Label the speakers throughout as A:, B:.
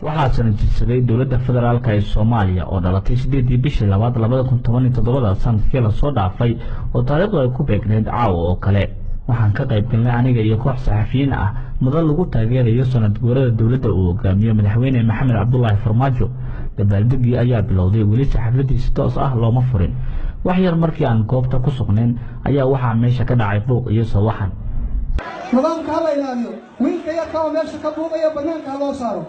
A: waxaa sanadjisaday dowladda federaalka ee Soomaaliya oo dhalatay 8 bishii 2017 sanadkii la soo dhaafay oo taariikhdu ay ku beegneed caawa oo kale waxaan ka qayb galnay aniga iyo koox saxafiyiin ah mudan lagu taageerayo sanad guurada dowladda uu hogaamiyo madaxweyne Maxamed Cabdullaahi Farmaajo dabaaldegii ayaa bilowday weli saxaafadiisa toos ah looma furin wax yar markii aan goobta ku sugnayn ayaa waxaa meesha ka dhacay buuq iyo sawaxan
B: nidaamka la ilaaliyo wiilka yarka oo meesha ka buuqaya banaanka loo saaro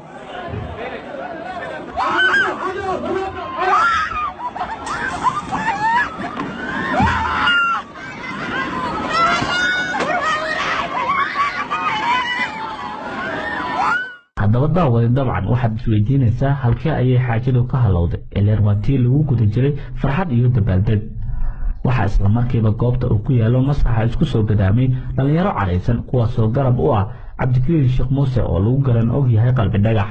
A: haddaba daawada dabcan waxaad isweydiinaysaa halkee ayay xaajadu ka halowday ileen waa tii lagu guda jiray farxad iyo dabaaldeg waxaa isla markiiba goobta uu ku yaalo masraxa isku soo gadaamay dhalinyaro caraysan kuwaasoo garab u ah cabdikariin sheekh muuse oo lagu garan og yahay qalbi dhagax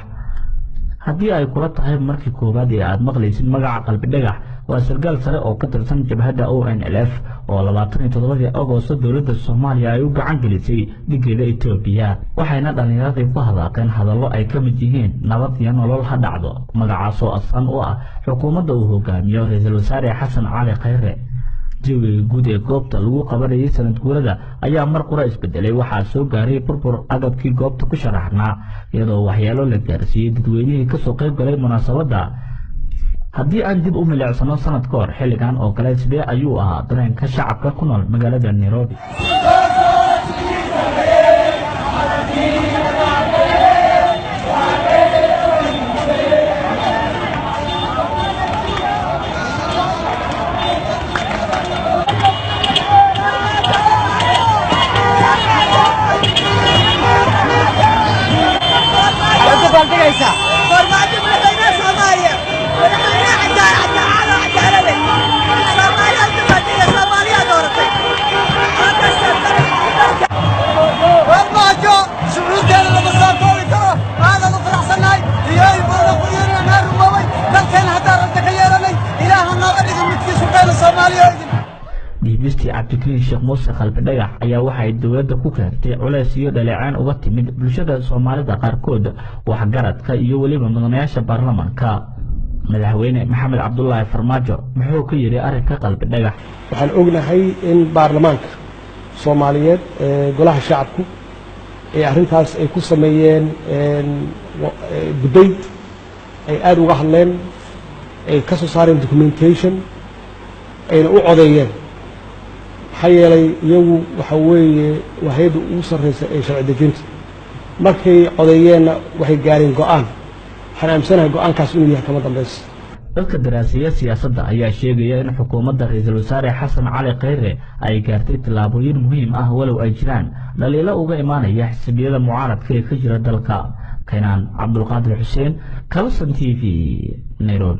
A: haddii ay kula tahay markii koowaad ee aad maqlaysid magaca qalbi dhagax waa sargaal sare oo ka tirsan jabhadda ONLF oo 27 Agoosto dowladda Soomaaliya ay u gacan gelisay dhigeeda Itoobiya waxayna dhalinyarada ku hadaqeen hadallo ay ka mid yihiin nabad iyo nolol ha dhacdo magacaas oo asal u ah xukuumadda uu hogaamiyo Ra'iisul Wasaare Xasan Cali Khayre jawiga guud ee goobta lagu qabanayay sanad guurada ayaa mar qura isbedelay waxaa soo gaaray burbur agabkii goobta ku sharaxnaa iyadoo waxyaalo la gaarsiiyay dadweynihii ka soo qayb galay munaasabadda haddii aan dib u milicsano sanad ka hor xilligan oo kale sidee ayuu ahaa dareenka shacabka ku nool magaalada Nairobi dhiibistii cabdikariin sheekh muuse qalbi dhagax ayaa waxay dowladda ku keentay culays iyo dhaleecaan uga timid bulshada Soomaalida qaarkood waxgaradka iyo waliba mudanayaasha baarlamaanka madaxweyne Maxamed Cabdullaahi Farmaajo muxuu ka yiri arrinka qalbi dhagax
C: waxaan ognahay in baarlamaanka Soomaaliyeed ee golaha shacabku ee arrintaas ay ku sameeyeen debate ay aad uga hadleen ay ka soo saareen documentation ayna u codeeyeen حيالي يو وحوي وهيد وصل شرع دجنت مركي قضينا وحي قارين قان حنا مسنا قان كاسونيا كما دمبس
A: dadka daraasaya siyaasadda ayaa sheegaya in xukuumadda Ra'iisul Wasaare Xasan Cali Khayre ay gaartay tallaabooyin muhiim ah walow ay jiraan dhaliilo uga imaanaya xisbiyada mucaaradka ee ka jira dalka Keenan Cabdulqaadir Xuseen Kalson TV Nairobi